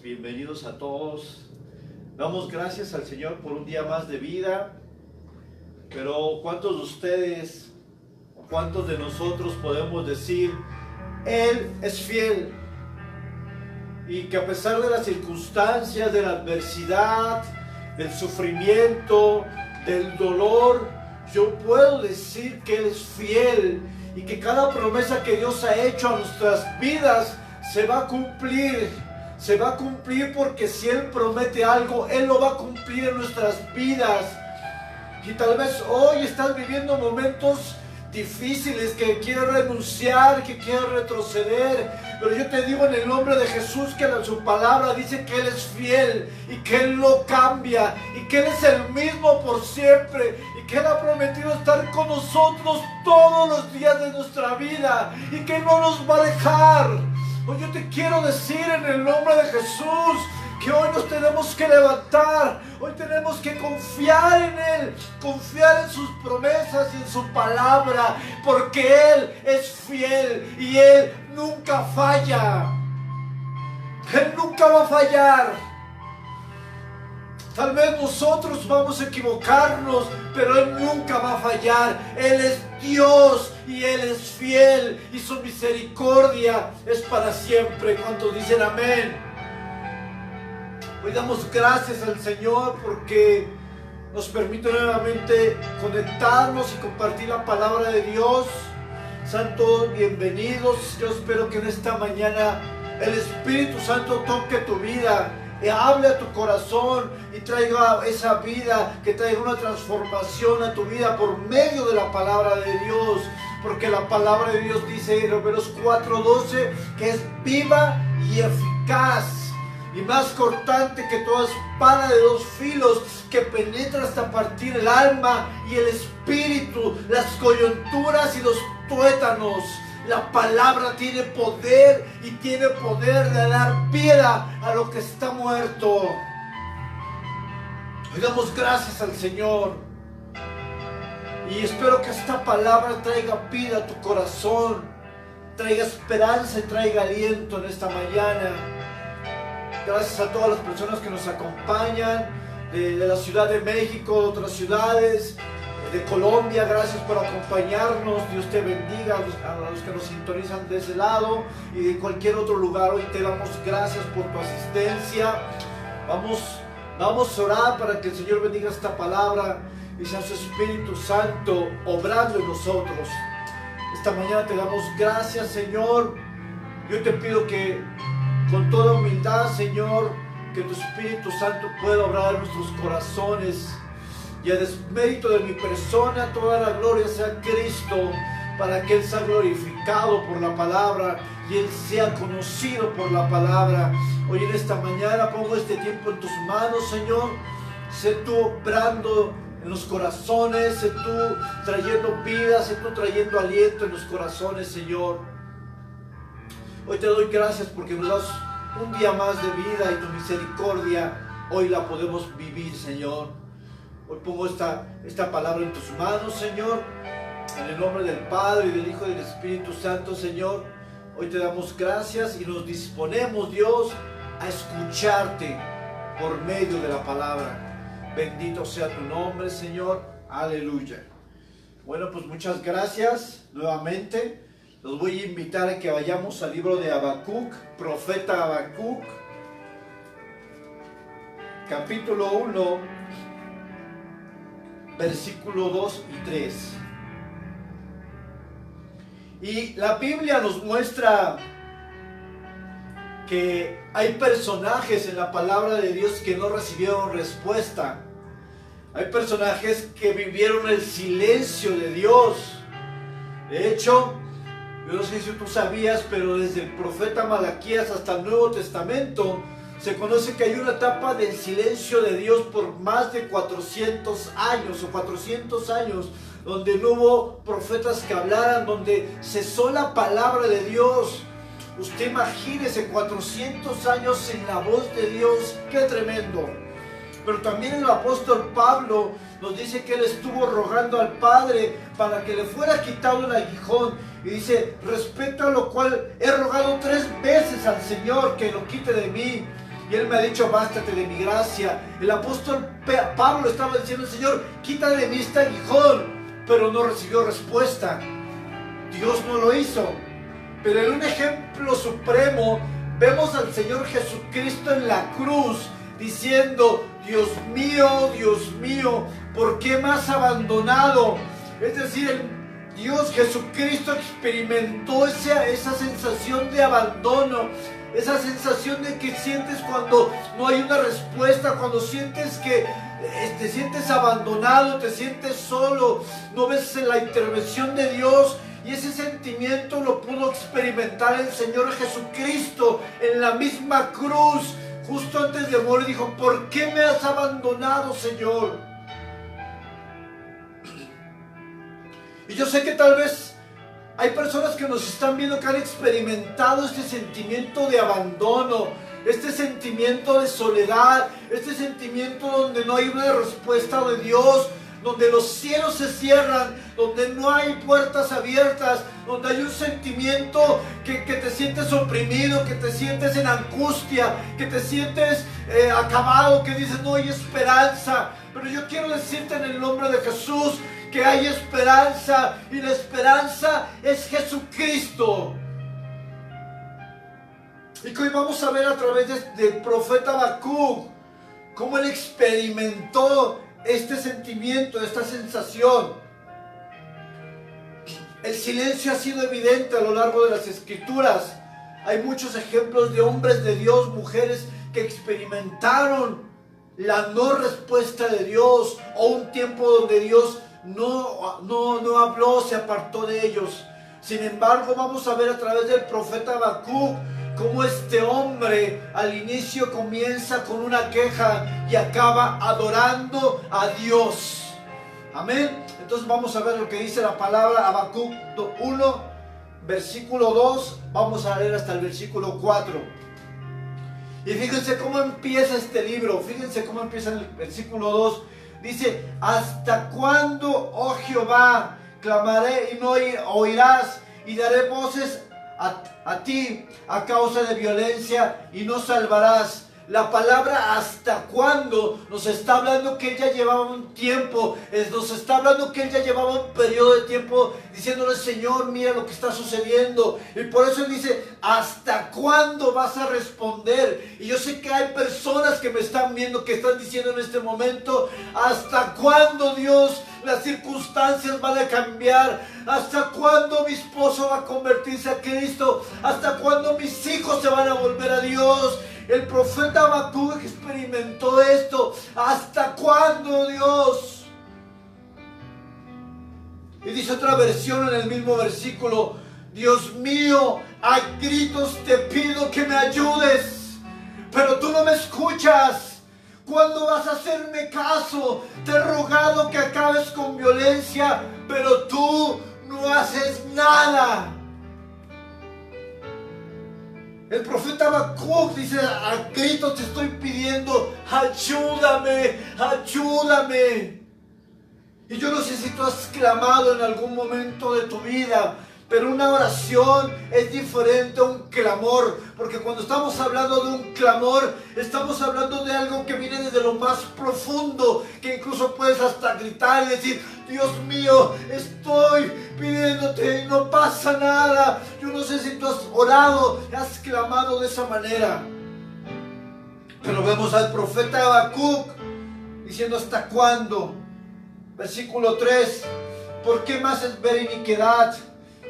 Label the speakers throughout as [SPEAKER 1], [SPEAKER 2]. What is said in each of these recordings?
[SPEAKER 1] Bienvenidos a todos. Damos gracias al Señor por un día más de vida. Pero ¿cuántos de ustedes, cuántos de nosotros podemos decir, Él es fiel? Y que a pesar de las circunstancias, de la adversidad, del sufrimiento, del dolor, yo puedo decir que Él es fiel y que cada promesa que Dios ha hecho a nuestras vidas se va a cumplir. Se va a cumplir porque si Él promete algo, Él lo va a cumplir en nuestras vidas. Y tal vez hoy estás viviendo momentos difíciles, que quieres renunciar, que quieres retroceder, pero yo te digo en el nombre de Jesús que en su palabra dice que Él es fiel y que Él no cambia y que Él es el mismo por siempre y que Él ha prometido estar con nosotros todos los días de nuestra vida y que Él no nos va a dejar. Hoy yo te quiero decir en el nombre de Jesús que hoy nos tenemos que levantar, hoy tenemos que confiar en Él, confiar en sus promesas y en su palabra, porque Él es fiel y Él nunca falla. Él nunca va a fallar. Tal vez nosotros vamos a equivocarnos, pero Él nunca va a fallar. Él es Dios y Él es fiel y su misericordia es para siempre. ¿Cuántos dicen amén? Hoy damos gracias al Señor porque nos permite nuevamente conectarnos y compartir la palabra de Dios. Santos, bienvenidos. Yo espero que en esta mañana el Espíritu Santo toque tu vida y hable a tu corazón y traiga esa vida, que traiga una transformación a tu vida por medio de la palabra de Dios. Porque la palabra de Dios dice en Romanos 4:12 que es viva y eficaz y más cortante que toda espada de dos filos, que penetra hasta partir el alma y el espíritu, las coyunturas y los tuétanos. La palabra tiene poder y tiene poder de dar vida a lo que está muerto. Hoy damos gracias al Señor y espero que esta palabra traiga vida a tu corazón, traiga esperanza y traiga aliento en esta mañana. Gracias a todas las personas que nos acompañan de la Ciudad de México, de otras ciudades, de Colombia. Gracias por acompañarnos. Dios te bendiga a los que nos sintonizan de ese lado y de cualquier otro lugar. Hoy te damos gracias por tu asistencia. Vamos a orar para que el Señor bendiga esta palabra y sea su Espíritu Santo obrando en nosotros. Esta mañana te damos gracias, Señor. Yo te pido que con toda humildad, Señor, que tu Espíritu Santo pueda obrar en nuestros corazones y a desmérito de mi persona, toda la gloria sea a Cristo, para que Él sea glorificado por la palabra y Él sea conocido por la palabra. Hoy en esta mañana pongo este tiempo en tus manos, Señor. Sé tú obrando en los corazones, sé tú trayendo vida, sé tú trayendo aliento en los corazones, Señor. Hoy te doy gracias porque nos das un día más de vida y tu misericordia hoy la podemos vivir, Señor. Hoy pongo esta palabra en tus manos, Señor, en el nombre del Padre y del Hijo y del Espíritu Santo, Señor. Hoy te damos gracias y nos disponemos, Dios, a escucharte por medio de la palabra. Bendito sea tu nombre, Señor. Aleluya. Bueno, pues muchas gracias nuevamente. Los voy a invitar a que vayamos al libro de Habacuc, profeta Habacuc, capítulo 1, versículo 2 y 3. Y la Biblia nos muestra que hay personajes en la palabra de Dios que no recibieron respuesta. Hay personajes que vivieron el silencio de Dios. De hecho, yo no sé si tú sabías, pero desde el profeta Malaquías hasta el Nuevo Testamento se conoce que hay una etapa del silencio de Dios por más de 400 años, donde no hubo profetas que hablaran, donde cesó la palabra de Dios. Usted imagínese 400 años sin la voz de Dios, qué tremendo. Pero también el apóstol Pablo nos dice que él estuvo rogando al Padre para que le fuera quitado el aguijón. Y dice, respecto a lo cual he rogado 3 veces al Señor que lo quite de mí. Y él me ha dicho, bástate de mi gracia. El apóstol Pablo estaba diciendo, Señor, quita de mí este aguijón. Pero no recibió respuesta. Dios no lo hizo. Pero en un ejemplo supremo, vemos al Señor Jesucristo en la cruz diciendo, Dios mío, ¿por qué me has abandonado? Es decir, Dios Jesucristo experimentó esa sensación de abandono, esa sensación de que sientes cuando no hay una respuesta, cuando sientes que te sientes abandonado, te sientes solo, no ves la intervención de Dios. Y ese sentimiento lo pudo experimentar el Señor Jesucristo en la misma cruz. Justo antes de morir dijo, ¿por qué me has abandonado, Señor? Y yo sé que tal vez hay personas que nos están viendo que han experimentado este sentimiento de abandono, este sentimiento de soledad, este sentimiento donde no hay una respuesta de Dios, donde los cielos se cierran, donde no hay puertas abiertas, donde hay un sentimiento que te sientes oprimido, que te sientes en angustia, que te sientes acabado, que dices no hay esperanza. Pero yo quiero decirte en el nombre de Jesús que hay esperanza, y la esperanza es Jesucristo. Y que hoy vamos a ver a través del profeta Habacuc cómo él experimentó este sentimiento, esta sensación. El silencio ha sido evidente a lo largo de las Escrituras. Hay muchos ejemplos de hombres de Dios, mujeres que experimentaron la no respuesta de Dios, o un tiempo donde Dios no habló, se apartó de ellos. Sin embargo, vamos a ver a través del profeta Habacuc cómo este hombre al inicio comienza con una queja y acaba adorando a Dios. Amén. Entonces vamos a ver lo que dice la palabra. Habacuc 1, versículo 2, vamos a leer hasta el versículo 4. Y fíjense cómo empieza este libro. Fíjense cómo empieza el versículo 2. Dice, ¿hasta cuándo, oh Jehová, clamaré y no oirás? Y daré voces a ti a causa de violencia y no salvarás. La palabra hasta cuándo nos está hablando que él ya llevaba un tiempo, nos está hablando que él ya llevaba un periodo de tiempo diciéndole, Señor, mira lo que está sucediendo. Y por eso él dice, ¿hasta cuándo vas a responder? Y yo sé que hay personas que me están viendo, que están diciendo en este momento, ¿hasta cuándo, Dios, las circunstancias van a cambiar? ¿Hasta cuándo mi esposo va a convertirse a Cristo? ¿Hasta cuándo mis hijos se van a volver a Dios? El profeta Habacuc experimentó esto. ¿Hasta cuándo, Dios? Y dice otra versión en el mismo versículo, Dios mío, a gritos te pido que me ayudes, pero tú no me escuchas. ¿Cuándo vas a hacerme caso? Te he rogado que acabes con violencia, pero tú no haces nada. El profeta Habacuc dice, a gritos te estoy pidiendo, ayúdame, ayúdame. Y yo no sé si tú has clamado en algún momento de tu vida, pero una oración es diferente a un clamor, porque cuando estamos hablando de un clamor, estamos hablando de algo que viene desde lo más profundo, que incluso puedes hasta gritar y decir, Dios mío, estoy pidiéndote y no pasa nada. Yo no sé si tú has orado, has clamado de esa manera. Pero vemos al profeta Habacuc diciendo, ¿hasta cuándo? Versículo 3, ¿por qué me haces ver iniquidad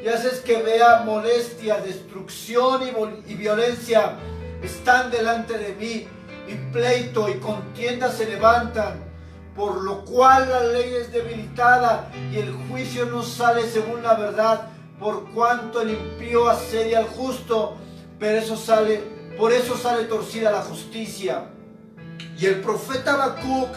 [SPEAKER 1] y haces que vea molestia, destrucción y violencia? Están delante de mí, y pleito y contienda se levantan, por lo cual la ley es debilitada y el juicio no sale según la verdad, por cuanto el impío asedia al justo, pero por eso sale torcida la justicia. Y el profeta Habacuc,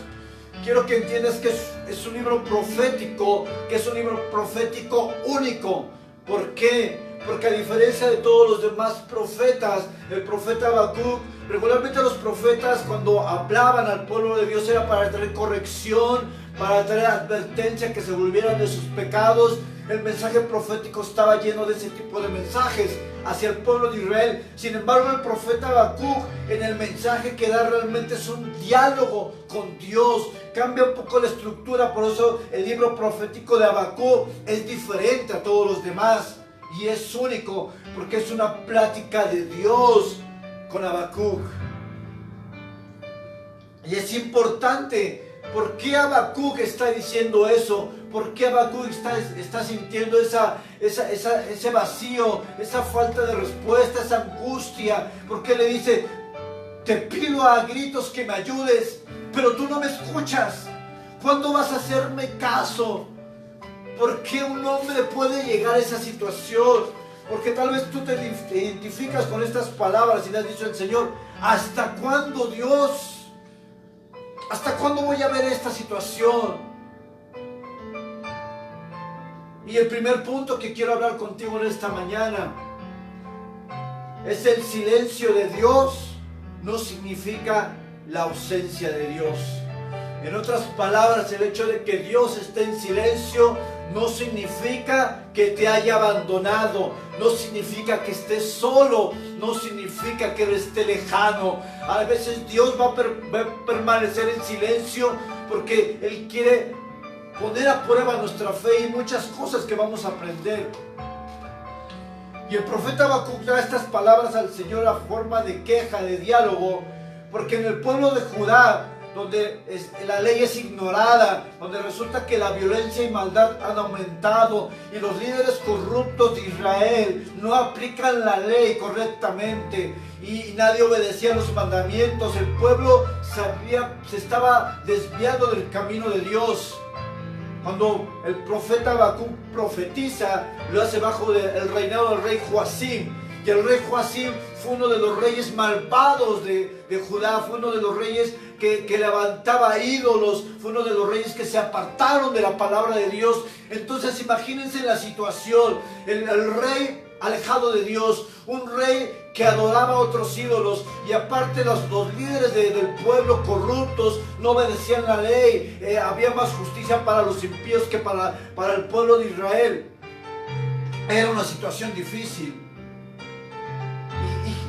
[SPEAKER 1] quiero que entiendas que es un libro profético, que es un libro profético único. ¿Por qué? Porque a diferencia de todos los demás profetas, el profeta Habacuc Regularmente los profetas, cuando hablaban al pueblo de Dios, era para traer corrección, para traer advertencia, que se volvieran de sus pecados. El mensaje profético estaba lleno de ese tipo de mensajes hacia el pueblo de Israel. Sin embargo, el profeta Habacuc, en el mensaje que da, realmente es un diálogo con Dios. Cambia un poco la estructura, por eso el libro profético de Habacuc es diferente a todos los demás y es único, porque es una plática de Dios con Habacuc. Y es importante. ¿Por qué Habacuc está diciendo eso? ¿Por qué Habacuc está sintiendo ese vacío, esa falta de respuesta, esa angustia? ¿Por qué le dice, te pido a gritos que me ayudes, pero tú no me escuchas? ¿Cuándo vas a hacerme caso? ¿Por qué un hombre puede llegar a esa situación? Porque tal vez tú te identificas con estas palabras y le has dicho al Señor, ¿hasta cuándo, Dios? ¿Hasta cuándo voy a ver esta situación? Y el primer punto que quiero hablar contigo en esta mañana es: el silencio de Dios no significa la ausencia de Dios. En otras palabras, el hecho de que Dios esté en silencio no significa que te haya abandonado, no significa que estés solo, no significa que Él esté lejano. A veces Dios va a permanecer en silencio porque Él quiere poner a prueba nuestra fe y muchas cosas que vamos a aprender. Y el profeta Habacuc trae estas palabras al Señor a forma de queja, de diálogo, porque en el pueblo de Judá, donde la ley es ignorada, donde resulta que la violencia y maldad han aumentado y los líderes corruptos de Israel no aplican la ley correctamente y nadie obedecía los mandamientos, el pueblo se estaba desviando del camino de Dios. Cuando el profeta Habacuc profetiza, lo hace bajo el reinado del rey Joacim. Y el rey Joacim fue uno de los reyes malvados de Judá, fue uno de los reyes que levantaba ídolos, fue uno de los reyes que se apartaron de la palabra de Dios. Entonces imagínense la situación, el rey alejado de Dios, un rey que adoraba a otros ídolos, y aparte los líderes del pueblo corruptos no obedecían la ley, había más justicia para los impíos que para el pueblo de Israel. Era una situación difícil.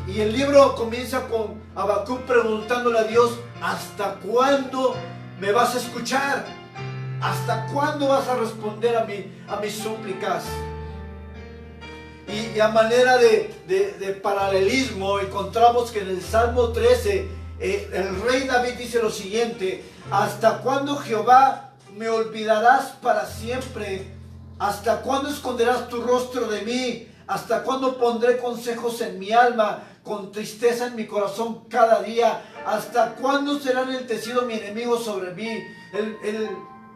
[SPEAKER 1] Y el libro comienza con Habacuc preguntándole a Dios, ¿hasta cuándo me vas a escuchar? ¿Hasta cuándo vas a responder a mis súplicas? Y a manera de paralelismo, encontramos que en el Salmo 13, el rey David dice lo siguiente: ¿hasta cuándo, Jehová, me olvidarás para siempre? ¿Hasta cuándo esconderás tu rostro de mí? ¿Hasta cuándo pondré consejos en mi alma, con tristeza en mi corazón cada día? ¿Hasta cuándo será enaltecido mi enemigo sobre mí?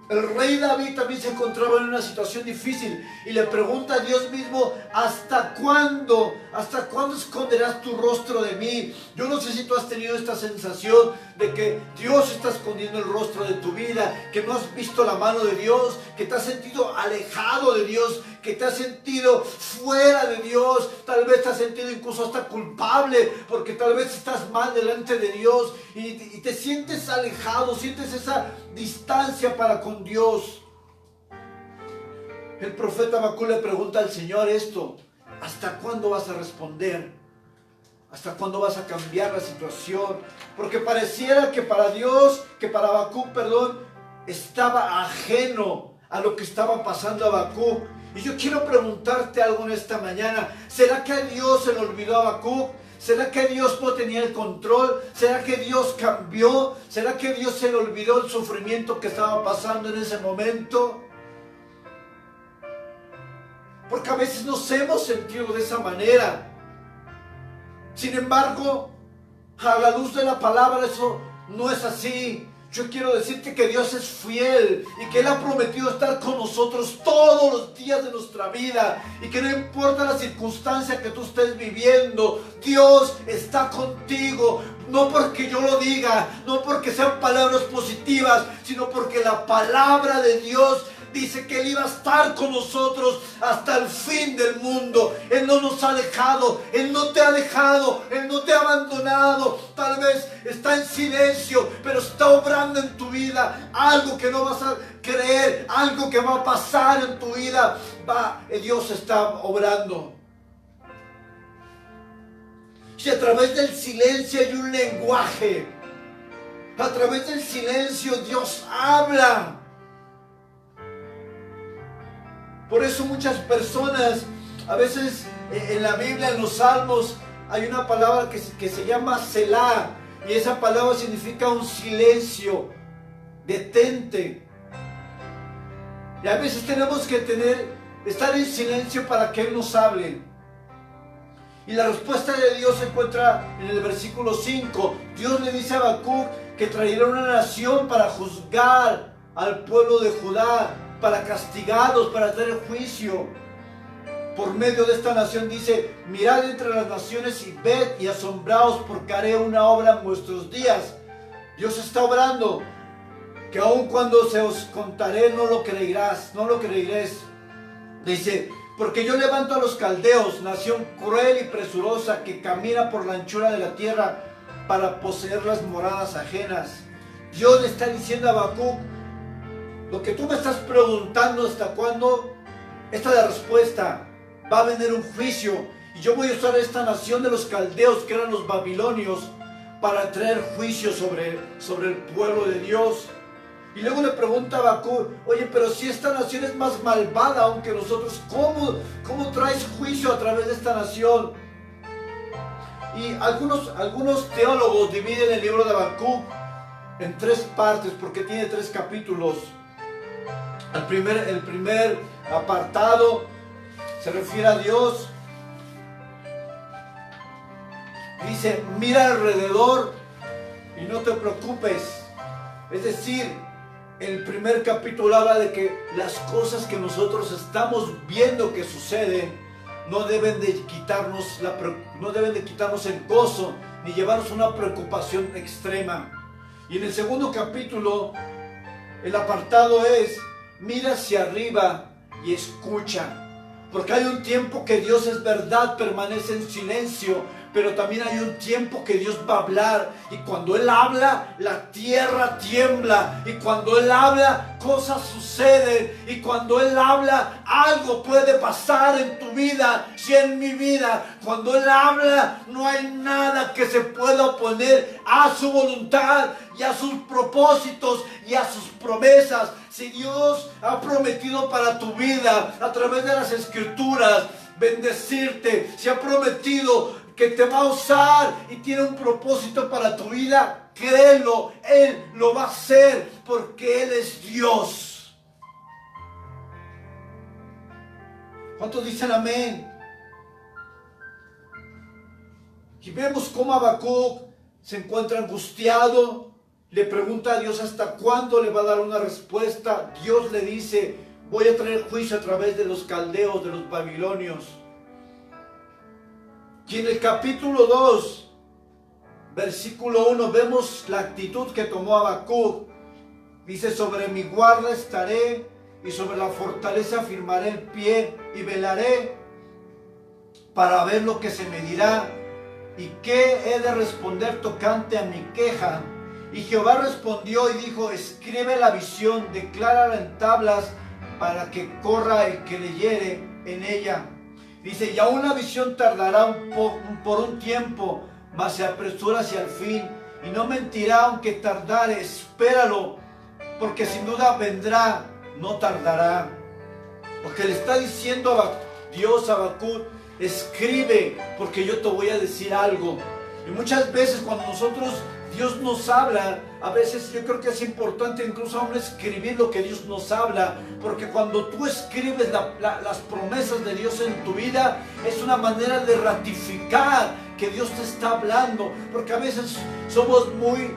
[SPEAKER 1] El rey David también se encontraba en una situación difícil y le pregunta a Dios mismo, ¿hasta cuándo? ¿Hasta cuándo esconderás tu rostro de mí? Yo no sé si tú has tenido esta sensación de que Dios está escondiendo el rostro de tu vida, que no has visto la mano de Dios, que te has sentido alejado de Dios, que te has sentido fuera de Dios, tal vez te has sentido incluso hasta culpable porque tal vez estás mal delante de Dios y te sientes alejado, sientes esa distancia para con Dios. El profeta Habacuc le pregunta al Señor esto: ¿hasta cuándo vas a responder? ¿Hasta cuándo vas a cambiar la situación? Porque pareciera que para Habacuc, estaba ajeno a lo que estaba pasando a Habacuc. Y yo quiero preguntarte algo en esta mañana: ¿será que a Dios se le olvidó a Habacuc? ¿Será que Dios no tenía el control? ¿Será que Dios cambió? ¿Será que Dios se le olvidó el sufrimiento que estaba pasando en ese momento? Porque a veces nos hemos sentido de esa manera. Sin embargo, a la luz de la palabra eso no es así. Yo quiero decirte que Dios es fiel y que Él ha prometido estar con nosotros todos los días de nuestra vida y que no importa la circunstancia que tú estés viviendo, Dios está contigo. No porque yo lo diga, no porque sean palabras positivas, sino porque la palabra de Dios dice que Él iba a estar con nosotros hasta el fin del mundo. Él no nos ha dejado, Él no te ha dejado, Él no te ha abandonado. Tal vez está en silencio, pero está obrando en tu vida algo que no vas a creer, algo que va a pasar en tu vida. Dios está obrando. Y a través del silencio hay un lenguaje. A través del silencio Dios habla. Por eso muchas personas, a veces en la Biblia, en los Salmos, hay una palabra que se llama Selah. Y esa palabra significa un silencio. Detente. Y a veces tenemos que estar en silencio para que Él nos hable. Y la respuesta de Dios se encuentra en el versículo 5. Dios le dice a Habacuc que traerá una nación para juzgar al pueblo de Judá, para castigarlos, para traer juicio. Por medio de esta nación dice: mirad entre las naciones y ved y asombraos, porque haré una obra en vuestros días. Dios está obrando, que aun cuando se os contaré no lo creerás, no lo creeréis. Dice: porque yo levanto a los caldeos, nación cruel y presurosa, que camina por la anchura de la tierra para poseer las moradas ajenas. Dios le está diciendo a Habacuc: lo que tú me estás preguntando, ¿hasta cuándo? Esta es la respuesta. Va a venir un juicio, y yo voy a usar esta nación de los caldeos, que eran los babilonios, para traer juicio sobre el pueblo de Dios. Y luego le pregunta a Habacuc: oye, pero si esta nación es más malvada aún que nosotros, ¿cómo traes juicio a través de esta nación? Y algunos teólogos dividen el libro de Habacuc en 3 partes, porque tiene 3 capítulos. El primer apartado se refiere a Dios. Dice: mira alrededor y no te preocupes. Es decir, el primer capítulo habla de que las cosas que nosotros estamos viendo que suceden no deben de quitarnos el gozo, ni llevarnos una preocupación extrema. Y en el segundo capítulo, el apartado es: mira hacia arriba y escucha. Porque hay un tiempo que Dios, es verdad, permanece en silencio, pero también hay un tiempo que Dios va a hablar. Y cuando Él habla, la tierra tiembla. Y cuando Él habla, cosas suceden. Y cuando Él habla, algo puede pasar en tu vida y en mi vida. Cuando Él habla, no hay nada que se pueda oponer a su voluntad y a sus propósitos y a sus promesas. Si Dios ha prometido para tu vida a través de las Escrituras bendecirte, si ha prometido que te va a usar y tiene un propósito para tu vida, créelo, Él lo va a hacer, porque Él es Dios. ¿Cuántos dicen amén? Y vemos cómo Habacuc se encuentra angustiado. Le pregunta a Dios hasta cuándo le va a dar una respuesta. Dios le dice: voy a traer juicio a través de los caldeos, de los babilonios. Y en el capítulo 2, versículo 1, vemos la actitud que tomó Habacuc. Dice: sobre mi guarda estaré, y sobre la fortaleza firmaré el pie, y velaré para ver lo que se me dirá, y qué he de responder tocante a mi queja. Y Jehová respondió y dijo: escribe la visión, declárala en tablas, para que corra el que leyere en ella. Dice: y aún la visión tardará por un tiempo, mas se apresura hacia el fin, y no mentirá aunque tardare. Espéralo, porque sin duda vendrá, no tardará. Porque le está diciendo a Dios a Habacuc: escribe, porque yo te voy a decir algo. Y muchas veces cuando Dios nos habla, a veces yo creo que es importante incluso aún escribir lo que Dios nos habla, porque cuando tú escribes las promesas de Dios en tu vida, es una manera de ratificar que Dios te está hablando, porque a veces somos muy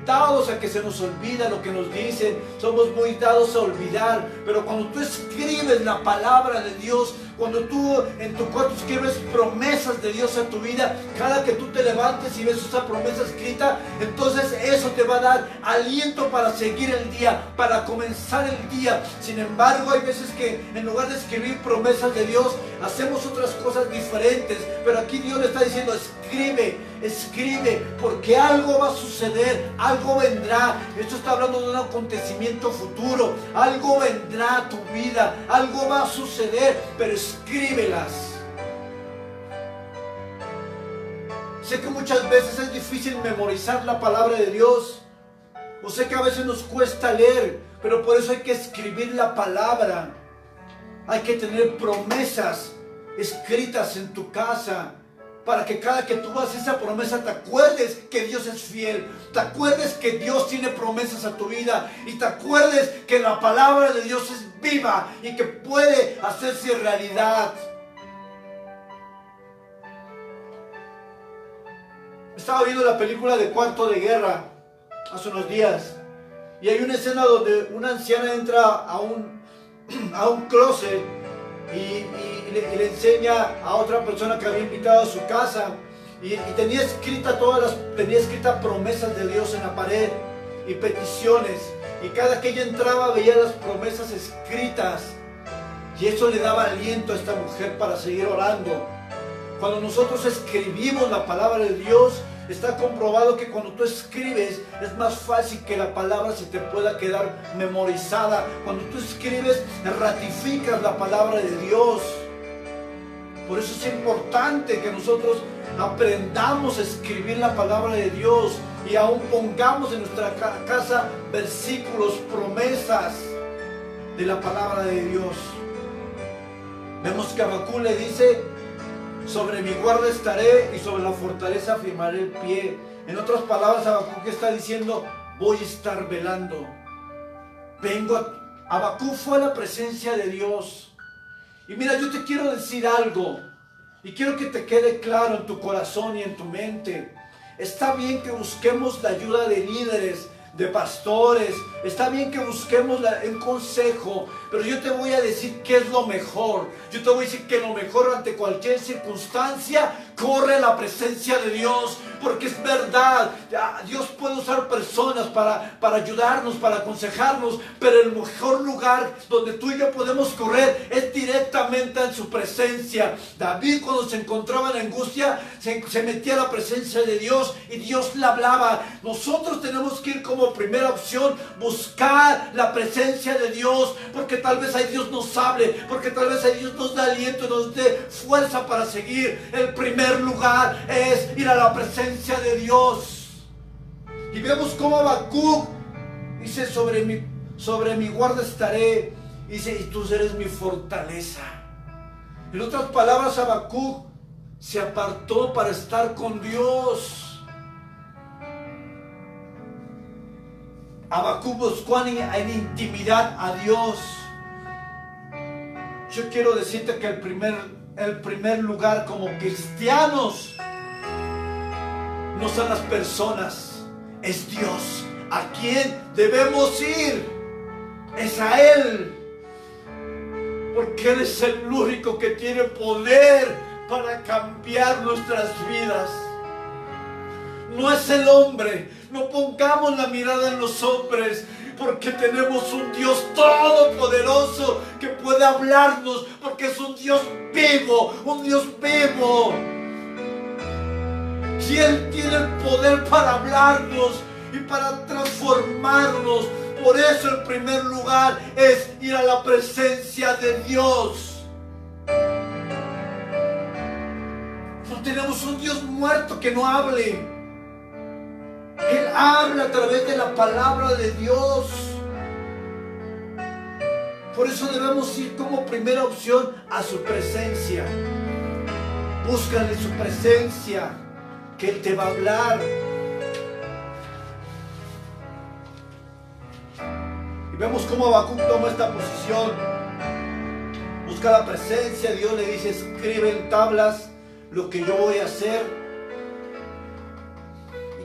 [SPEAKER 1] dados a que se nos olvida lo que nos dicen, somos muy dados a olvidar, pero cuando tú escribes la palabra de Dios, Cuando tú en tu cuarto escribes promesas de Dios a tu vida, cada que tú te levantes y ves esa promesa escrita, entonces eso te va a dar aliento para seguir el día, para comenzar el día. Sin embargo, hay veces que en lugar de escribir promesas de Dios, hacemos otras cosas diferentes. Pero aquí Dios le está diciendo, escribe, escribe, porque algo va a suceder, algo vendrá. Esto está hablando de un acontecimiento futuro, algo vendrá a tu vida, algo va a suceder, pero escríbelas. Sé que muchas veces es difícil memorizar la palabra de Dios, o sé que a veces nos cuesta leer, pero por eso hay que escribir la palabra. Hay que tener promesas escritas en tu casa, para que cada que tú hagas esa promesa te acuerdes que Dios es fiel, te acuerdes que Dios tiene promesas a tu vida y te acuerdes que la palabra de Dios es viva y que puede hacerse realidad. Estaba viendo la película de Cuarto de Guerra hace unos días y hay una escena donde una anciana entra a un closet y le enseña a otra persona que había invitado a su casa y tenía escritas promesas de Dios en la pared y peticiones, y cada que ella entraba veía las promesas escritas y eso le daba aliento a esta mujer para seguir orando. Cuando nosotros escribimos la palabra de Dios, está comprobado que cuando tú escribes es más fácil que la palabra se te pueda quedar memorizada. Cuando tú escribes, ratificas la palabra de Dios. Por eso es importante que nosotros aprendamos a escribir la palabra de Dios y aún pongamos en nuestra casa versículos, promesas de la palabra de Dios. Vemos que Habacuc le dice: sobre mi guarda estaré y sobre la fortaleza afirmaré el pie. En otras palabras, Habacuc está diciendo: voy a estar velando. Habacuc fue a la presencia de Dios. Y mira, yo te quiero decir algo, y quiero que te quede claro en tu corazón y en tu mente. Está bien que busquemos la ayuda de líderes, de pastores, está bien que busquemos un consejo, pero yo te voy a decir qué es lo mejor. Yo te voy a decir que lo mejor ante cualquier circunstancia, corre a la presencia de Dios, porque es verdad, Dios puede usar personas para ayudarnos, para aconsejarnos, pero el mejor lugar donde tú y yo podemos correr es directamente en su presencia. David, cuando se encontraba en angustia, se metía a la presencia de Dios y Dios le hablaba. Nosotros tenemos que ir como primera opción, buscar la presencia de Dios, porque tal vez ahí Dios nos hable, porque tal vez ahí Dios nos da aliento, nos dé fuerza para seguir. El primer lugar es ir a la presencia de Dios. Y vemos cómo Habacuc dice: sobre mi guarda estaré, dice, y tú eres mi fortaleza. En otras palabras, Habacuc se apartó para estar con Dios. Habacuc buscó en intimidad a Dios. Yo quiero decirte que el primer lugar como cristianos no son las personas, es Dios. ¿A quién debemos ir? Es a Él, porque Él es el único que tiene poder para cambiar nuestras vidas. No es el hombre. No pongamos la mirada en los hombres, porque tenemos un Dios todopoderoso que puede hablarnos, porque es un Dios vivo, un Dios vivo. Y Él tiene el poder para hablarnos y para transformarnos. Por eso el primer lugar es ir a la presencia de Dios. No tenemos un Dios muerto que no hable. Él habla a través de la palabra de Dios. Por eso debemos ir como primera opción a su presencia. Búscale su presencia, que Él te va a hablar. Y vemos cómo Habacuc toma esta posición. Busca la presencia. Dios le dice: escribe en tablas lo que yo voy a hacer.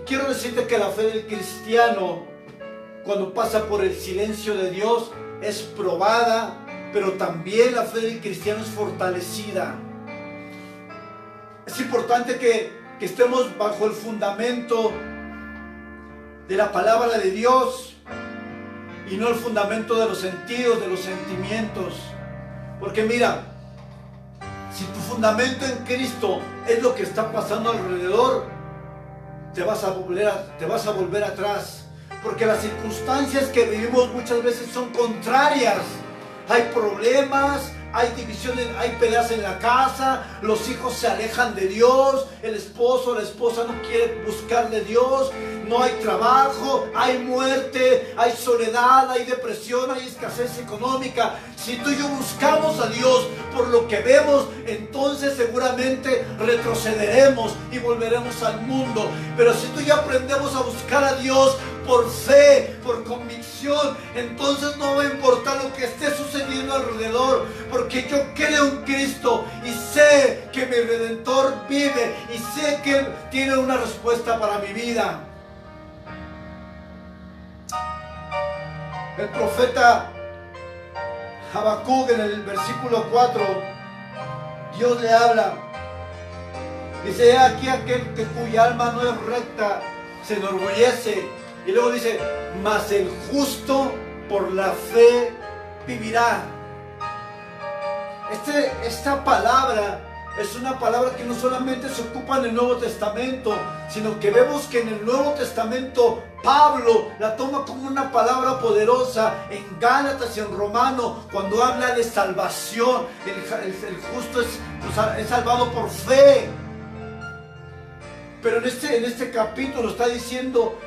[SPEAKER 1] Quiero decirte que la fe del cristiano, cuando pasa por el silencio de Dios, es probada, pero también la fe del cristiano es fortalecida. Es importante que estemos bajo el fundamento de la palabra de Dios y no el fundamento de los sentidos, de los sentimientos. Porque mira, si tu fundamento en Cristo es lo que está pasando alrededor, te vas a volver atrás. Porque las circunstancias que vivimos muchas veces son contrarias. Hay problemas, hay divisiones, hay peleas en la casa, los hijos se alejan de Dios, el esposo, la esposa no quiere buscar de Dios, no hay trabajo, hay muerte, hay soledad, hay depresión, hay escasez económica. Si tú y yo buscamos a Dios por lo que vemos, entonces seguramente retrocederemos y volveremos al mundo. Pero si tú y yo aprendemos a buscar a Dios por fe, por convicción, entonces no va a importar lo que esté sucediendo alrededor, porque yo creo en Cristo y sé que mi Redentor vive y sé que Él tiene una respuesta para mi vida. El profeta Habacuc, en el versículo 4, Dios le habla. Dice: "He aquí aquel cuya alma no es recta se enorgullece". Y luego dice: "Mas el justo por la fe vivirá". Esta palabra es una palabra que no solamente se ocupa en el Nuevo Testamento, sino que vemos que en el Nuevo Testamento Pablo la toma como una palabra poderosa en Gálatas y en Romano, cuando habla de salvación. El justo es salvado por fe. Pero en este capítulo está diciendo: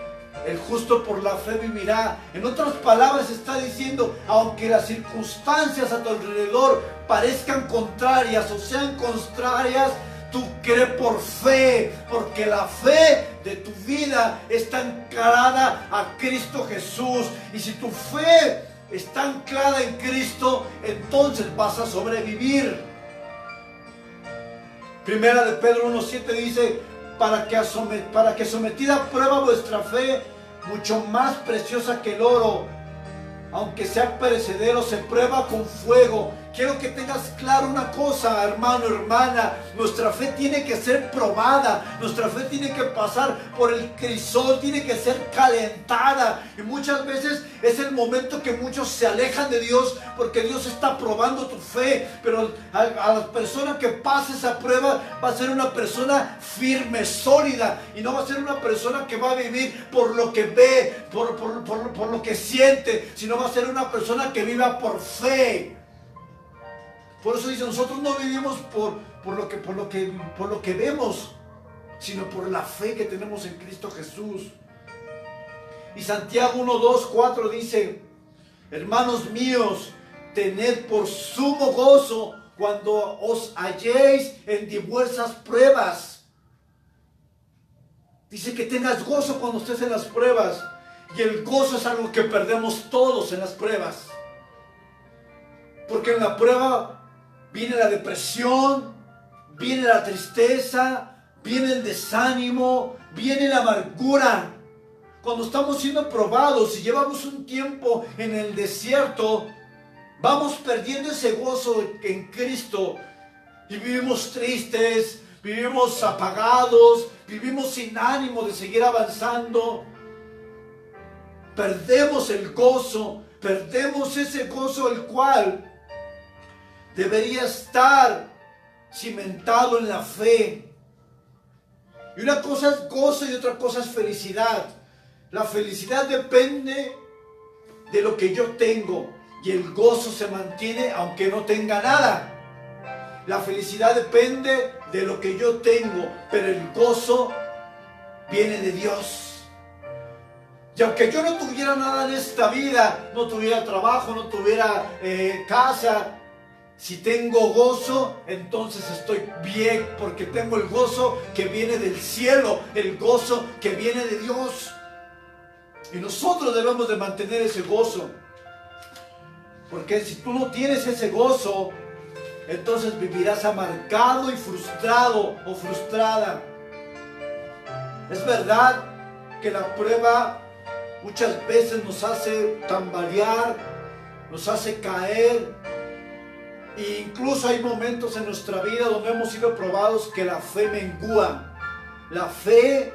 [SPEAKER 1] el justo por la fe vivirá. En otras palabras está diciendo: aunque las circunstancias a tu alrededor parezcan contrarias o sean contrarias, tú crees por fe, porque la fe de tu vida está anclada a Cristo Jesús. Y si tu fe está anclada en Cristo, entonces vas a sobrevivir. Primera de Pedro 1:7 dice: para que sometida a prueba vuestra fe, mucho más preciosa que el oro, aunque sea perecedero, se prueba con fuego. Quiero que tengas claro una cosa, hermano, hermana: nuestra fe tiene que ser probada, nuestra fe tiene que pasar por el crisol, tiene que ser calentada. Y muchas veces es el momento que muchos se alejan de Dios, porque Dios está probando tu fe. Pero a la persona que pase esa prueba va a ser una persona firme, sólida, y no va a ser una persona que va a vivir por lo que ve, por lo que siente, sino va a ser una persona que viva por fe. Por eso dice: nosotros no vivimos por lo que vemos, sino por la fe que tenemos en Cristo Jesús. Y Santiago 1:2-4 dice: hermanos míos, tened por sumo gozo cuando os halléis en diversas pruebas. Dice que tengas gozo cuando estés en las pruebas. Y el gozo es algo que perdemos todos en las pruebas. Porque en la prueba viene la depresión, viene la tristeza, viene el desánimo, viene la amargura. Cuando estamos siendo probados y llevamos un tiempo en el desierto, vamos perdiendo ese gozo en Cristo y vivimos tristes, vivimos apagados, vivimos sin ánimo de seguir avanzando. Perdemos el gozo, perdemos ese gozo el cual debería estar cimentado en la fe. Y una cosa es gozo y otra cosa es felicidad. La felicidad depende de lo que yo tengo, y el gozo se mantiene aunque no tenga nada. La felicidad depende de lo que yo tengo, pero el gozo viene de Dios. Y aunque yo no tuviera nada en esta vida, no tuviera trabajo, no tuviera casa, si tengo gozo, entonces estoy bien, porque tengo el gozo que viene del cielo, el gozo que viene de Dios. Y nosotros debemos de mantener ese gozo, porque si tú no tienes ese gozo, entonces vivirás amargado y frustrado o frustrada. Es verdad que la prueba muchas veces nos hace tambalear, nos hace caer, E incluso hay momentos en nuestra vida donde hemos sido probados que la fe mengua. La fe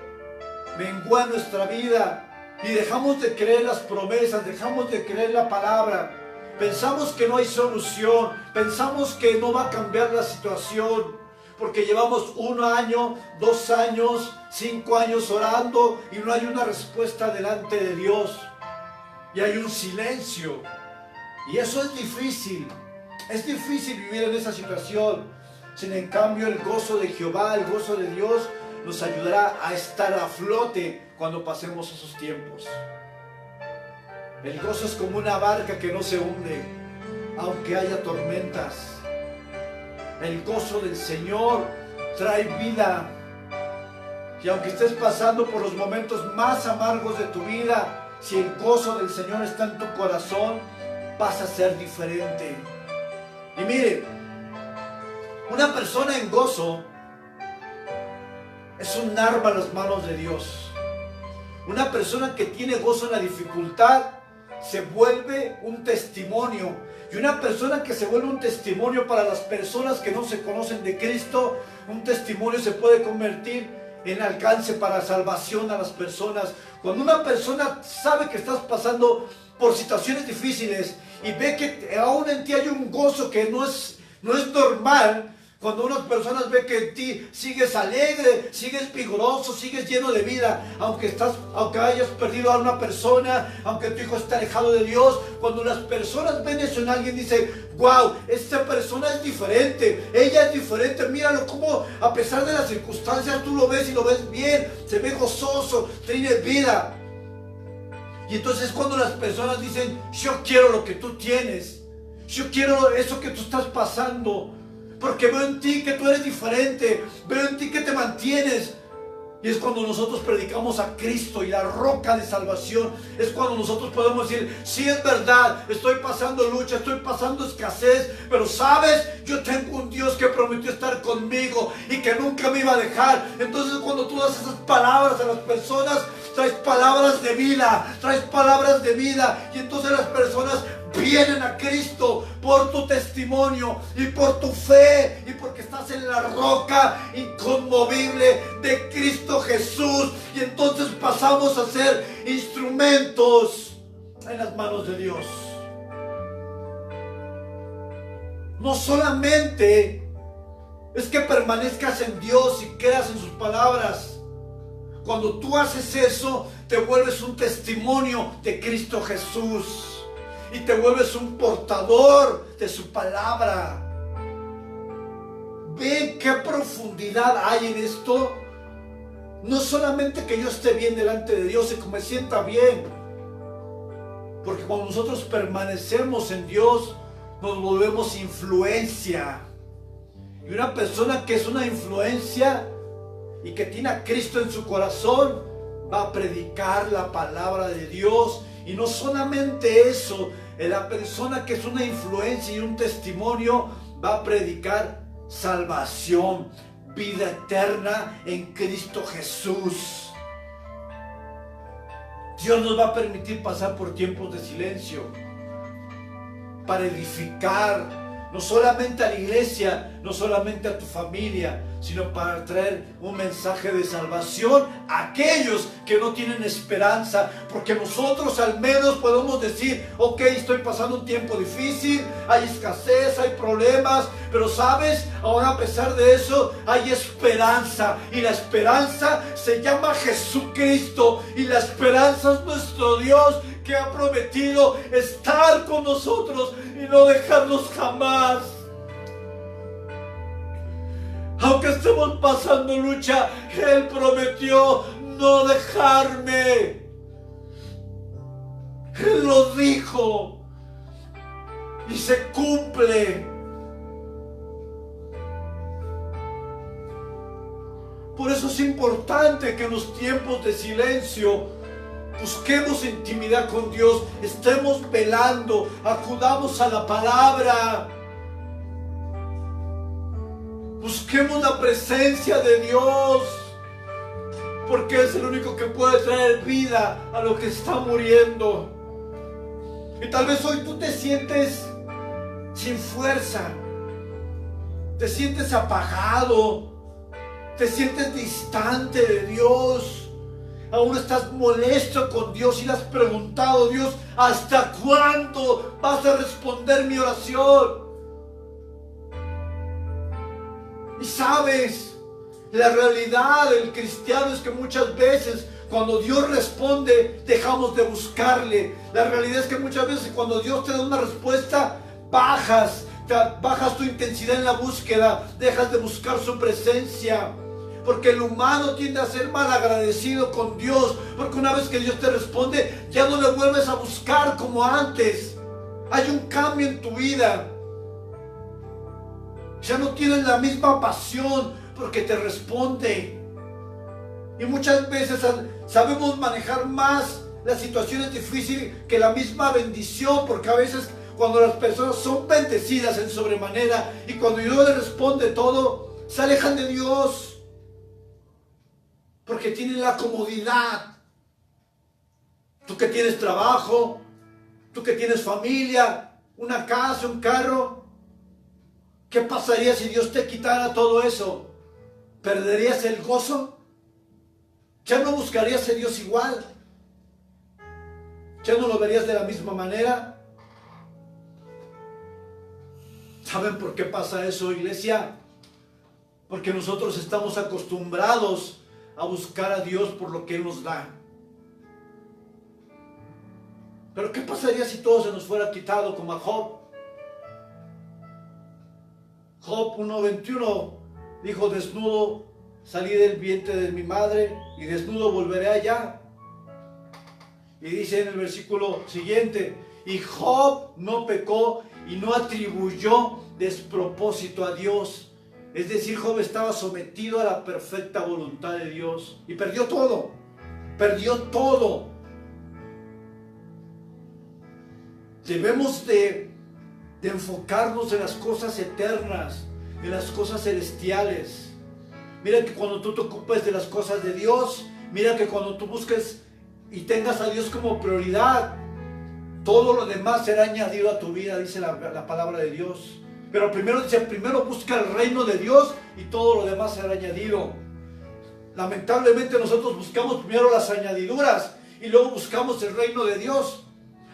[SPEAKER 1] mengua en nuestra vida y dejamos de creer las promesas, dejamos de creer la palabra. Pensamos que no hay solución, pensamos que no va a cambiar la situación, porque llevamos 1 año, 2 años, 5 años orando y no hay una respuesta delante de Dios. Y hay un silencio. Y eso es difícil. Es difícil vivir en esa situación. Sin en cambio, el gozo de Jehová, el gozo de Dios, nos ayudará a estar a flote cuando pasemos esos tiempos. El gozo es como una barca que no se hunde, aunque haya tormentas. El gozo del Señor trae vida. Y aunque estés pasando por los momentos más amargos de tu vida, si el gozo del Señor está en tu corazón, vas a ser diferente. Y mire, una persona en gozo es un arma en las manos de Dios. Una persona que tiene gozo en la dificultad se vuelve un testimonio. Y una persona que se vuelve un testimonio para las personas que no se conocen de Cristo, un testimonio se puede convertir en alcance para salvación a las personas. Cuando una persona sabe que estás pasando por situaciones difíciles y ve que aún en ti hay un gozo que no es normal, cuando unas personas ven que en ti sigues alegre, sigues vigoroso, sigues lleno de vida, aunque hayas perdido a una persona, aunque tu hijo esté alejado de Dios, cuando las personas ven eso en alguien, dicen, wow, esta persona es diferente, ella es diferente, míralo como a pesar de las circunstancias tú lo ves y lo ves bien, se ve gozoso, tiene vida. Y entonces cuando las personas dicen, yo quiero lo que tú tienes, yo quiero eso que tú estás pasando, porque veo en ti que tú eres diferente, veo en ti que te mantienes. Y es cuando nosotros predicamos a Cristo y la roca de salvación. Es cuando nosotros podemos decir, sí es verdad, estoy pasando lucha, estoy pasando escasez, pero sabes, yo tengo un Dios que prometió estar conmigo y que nunca me iba a dejar. Entonces cuando tú das esas palabras a las personas, traes palabras de vida, traes palabras de vida. Y entonces las personas vienen a Cristo por tu testimonio y por tu fe y porque estás en la roca inconmovible de Cristo Jesús. Y entonces pasamos a ser instrumentos en las manos de Dios. No solamente es que permanezcas en Dios y creas en sus palabras. Cuando tú haces eso, te vuelves un testimonio de Cristo Jesús. Y te vuelves un portador de su palabra. ¿Ven qué profundidad hay en esto? No solamente que yo esté bien delante de Dios y que me sienta bien. Porque cuando nosotros permanecemos en Dios, nos volvemos influencia. Y una persona que es una influencia y que tiene a Cristo en su corazón, va a predicar la palabra de Dios. Y no solamente eso, la persona que es una influencia y un testimonio va a predicar salvación, vida eterna en Cristo Jesús. Dios nos va a permitir pasar por tiempos de silencio para edificar no solamente a la iglesia, no solamente a tu familia, sino para traer un mensaje de salvación a aquellos que no tienen esperanza, porque nosotros al menos podemos decir, ok, estoy pasando un tiempo difícil, hay escasez, hay problemas, pero sabes, ahora a pesar de eso hay esperanza, y la esperanza se llama Jesucristo, y la esperanza es nuestro Dios, que ha prometido estar con nosotros y no dejarnos jamás. Aunque estemos pasando lucha, Él prometió no dejarme. Él lo dijo y se cumple. Por eso es importante que en los tiempos de silencio busquemos intimidad con Dios, estemos velando, acudamos a la palabra, busquemos la presencia de Dios, porque es el único que puede traer vida a lo que está muriendo. Y tal vez hoy tú te sientes sin fuerza, te sientes apagado, te sientes distante de Dios, aún estás molesto con Dios y le has preguntado: Dios, ¿hasta cuándo vas a responder mi oración? Y sabes, la realidad del cristiano es que muchas veces cuando Dios responde, dejamos de buscarle. La realidad es que muchas veces cuando Dios te da una respuesta, bajas tu intensidad en la búsqueda, dejas de buscar su presencia. Porque el humano tiende a ser mal agradecido con Dios, porque una vez que Dios te responde, ya no le vuelves a buscar como antes. Hay un cambio en tu vida. Ya no tienes la misma pasión porque te responde. Y muchas veces sabemos manejar más las situaciones difíciles que la misma bendición, porque a veces cuando las personas son bendecidas en sobremanera y cuando Dios les responde todo, se alejan de Dios. Porque tienen la comodidad. Tú que tienes trabajo, tú que tienes familia, una casa, un carro, ¿qué pasaría si Dios te quitara todo eso? ¿Perderías el gozo? ¿Ya no buscarías a Dios igual? ¿Ya no lo verías de la misma manera? ¿Saben por qué pasa eso, iglesia? Porque nosotros estamos acostumbrados a buscar a Dios por lo que Él nos da. Pero ¿qué pasaría si todo se nos fuera quitado como a Job? Job 1:21 dijo: desnudo salí del vientre de mi madre y desnudo volveré allá. Y dice en el versículo siguiente: y Job no pecó y no atribuyó despropósito a Dios. Es decir, Job estaba sometido a la perfecta voluntad de Dios y perdió todo. Perdió todo. Debemos de enfocarnos en las cosas eternas, en las cosas celestiales. Mira que cuando tú te ocupes de las cosas de Dios, mira que cuando tú busques y tengas a Dios como prioridad, todo lo demás será añadido a tu vida, dice la palabra de Dios. Pero primero dice: primero busca el reino de Dios y todo lo demás será añadido. Lamentablemente nosotros buscamos primero las añadiduras y luego buscamos el reino de Dios.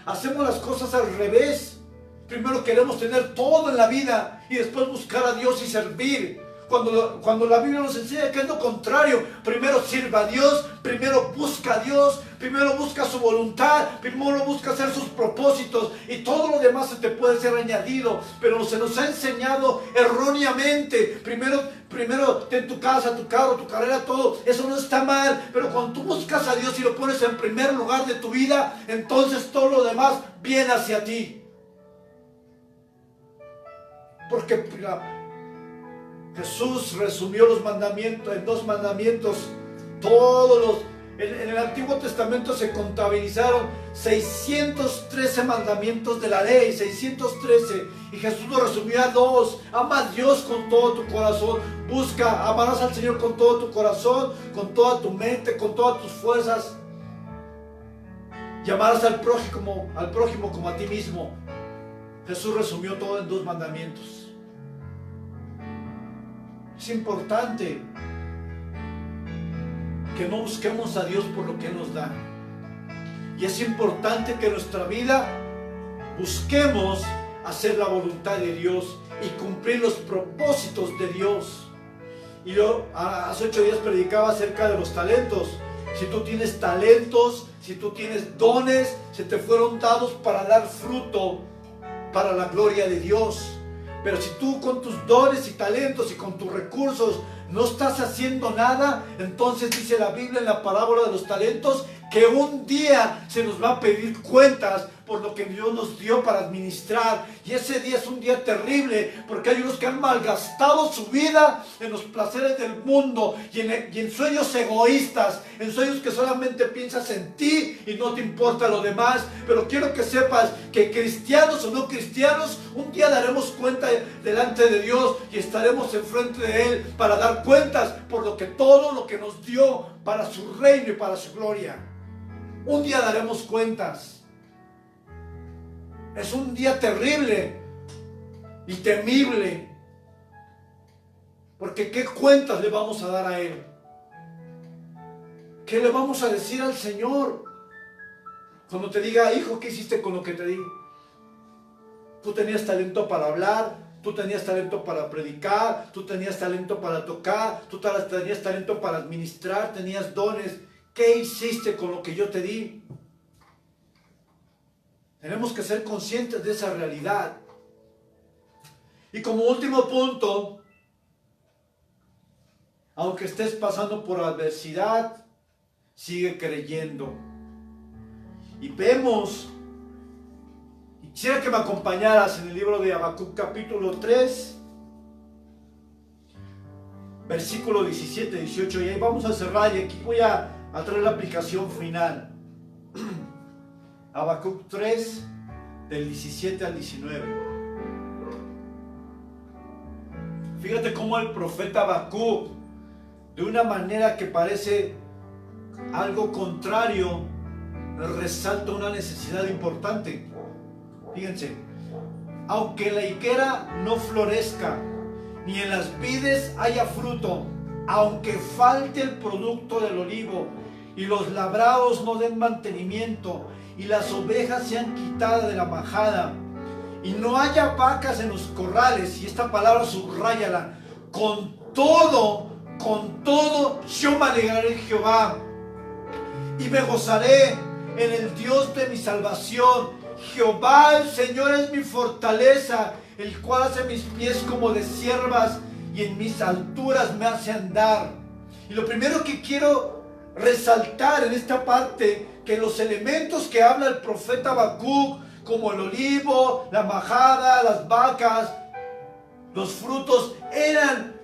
[SPEAKER 1] Hacemos las cosas al revés. Primero queremos tener todo en la vida y después buscar a Dios y servir. Cuando la Biblia nos enseña que es lo contrario. Primero sirva a Dios, primero busca a Dios, primero busca su voluntad, primero busca hacer sus propósitos y todo lo demás se te puede ser añadido. Pero se nos ha enseñado erróneamente. Primero ten tu casa, tu carro, tu carrera, todo. Eso no está mal, pero cuando tú buscas a Dios y lo pones en primer lugar de tu vida, entonces todo lo demás viene hacia ti. Porque Jesús resumió los mandamientos en 2 mandamientos. En el Antiguo Testamento se contabilizaron 613 mandamientos de la ley, 613. Y Jesús lo resumió a 2. Ama a Dios con todo tu corazón. Amarás al Señor con todo tu corazón, con toda tu mente, con todas tus fuerzas. Y amarás al prójimo como a ti mismo. Jesús resumió todo en 2 mandamientos. Es importante que no busquemos a Dios por lo que nos da. Y es importante que en nuestra vida busquemos hacer la voluntad de Dios y cumplir los propósitos de Dios. Y yo hace 8 días predicaba acerca de los talentos. Si tú tienes talentos, si tú tienes dones, se te fueron dados para dar fruto para la gloria de Dios. Pero si tú con tus dones y talentos y con tus recursos no estás haciendo nada, entonces dice la Biblia en la parábola de los talentos que un día se nos va a pedir cuentas por lo que Dios nos dio para administrar. Y ese día es un día terrible, porque hay unos que han malgastado su vida en los placeres del mundo y en sueños egoístas, en sueños que solamente piensas en ti y no te importa lo demás. Pero quiero que sepas que cristianos o no cristianos, un día daremos cuenta delante de Dios y estaremos enfrente de Él para dar cuentas por todo lo que nos dio para su reino y para su gloria. Un día daremos cuentas. Es un día terrible y temible. Porque ¿qué cuentas le vamos a dar a Él? ¿Qué le vamos a decir al Señor? Cuando te diga, hijo, ¿qué hiciste con lo que te di? Tú tenías talento para hablar, tú tenías talento para predicar, tú tenías talento para tocar, tú tenías talento para administrar, tenías dones. ¿Qué hiciste con lo que yo te di? Tenemos que ser conscientes de esa realidad. Y como último punto, aunque estés pasando por adversidad, sigue creyendo. Y vemos, y quisiera que me acompañaras en el libro de Habacuc capítulo 3, versículo 17, 18, y ahí vamos a cerrar, y aquí voy a traer la aplicación final. Habacuc 3, del 17 al 19. Fíjate cómo el profeta Habacuc, de una manera que parece algo contrario, resalta una necesidad importante. Fíjense, aunque la higuera no florezca, ni en las vides haya fruto, aunque falte el producto del olivo, y los labrados no den mantenimiento, y las ovejas sean quitadas de la majada, y no haya vacas en los corrales, y esta palabra subráyala, con todo yo me alegraré en Jehová, y me gozaré en el Dios de mi salvación. Jehová el Señor es mi fortaleza, el cual hace mis pies como de ciervas, y en mis alturas me hace andar. Y lo primero que quiero resaltar en esta parte, que los elementos que habla el profeta Habacuc, como el olivo, la majada, las vacas, los frutos, eran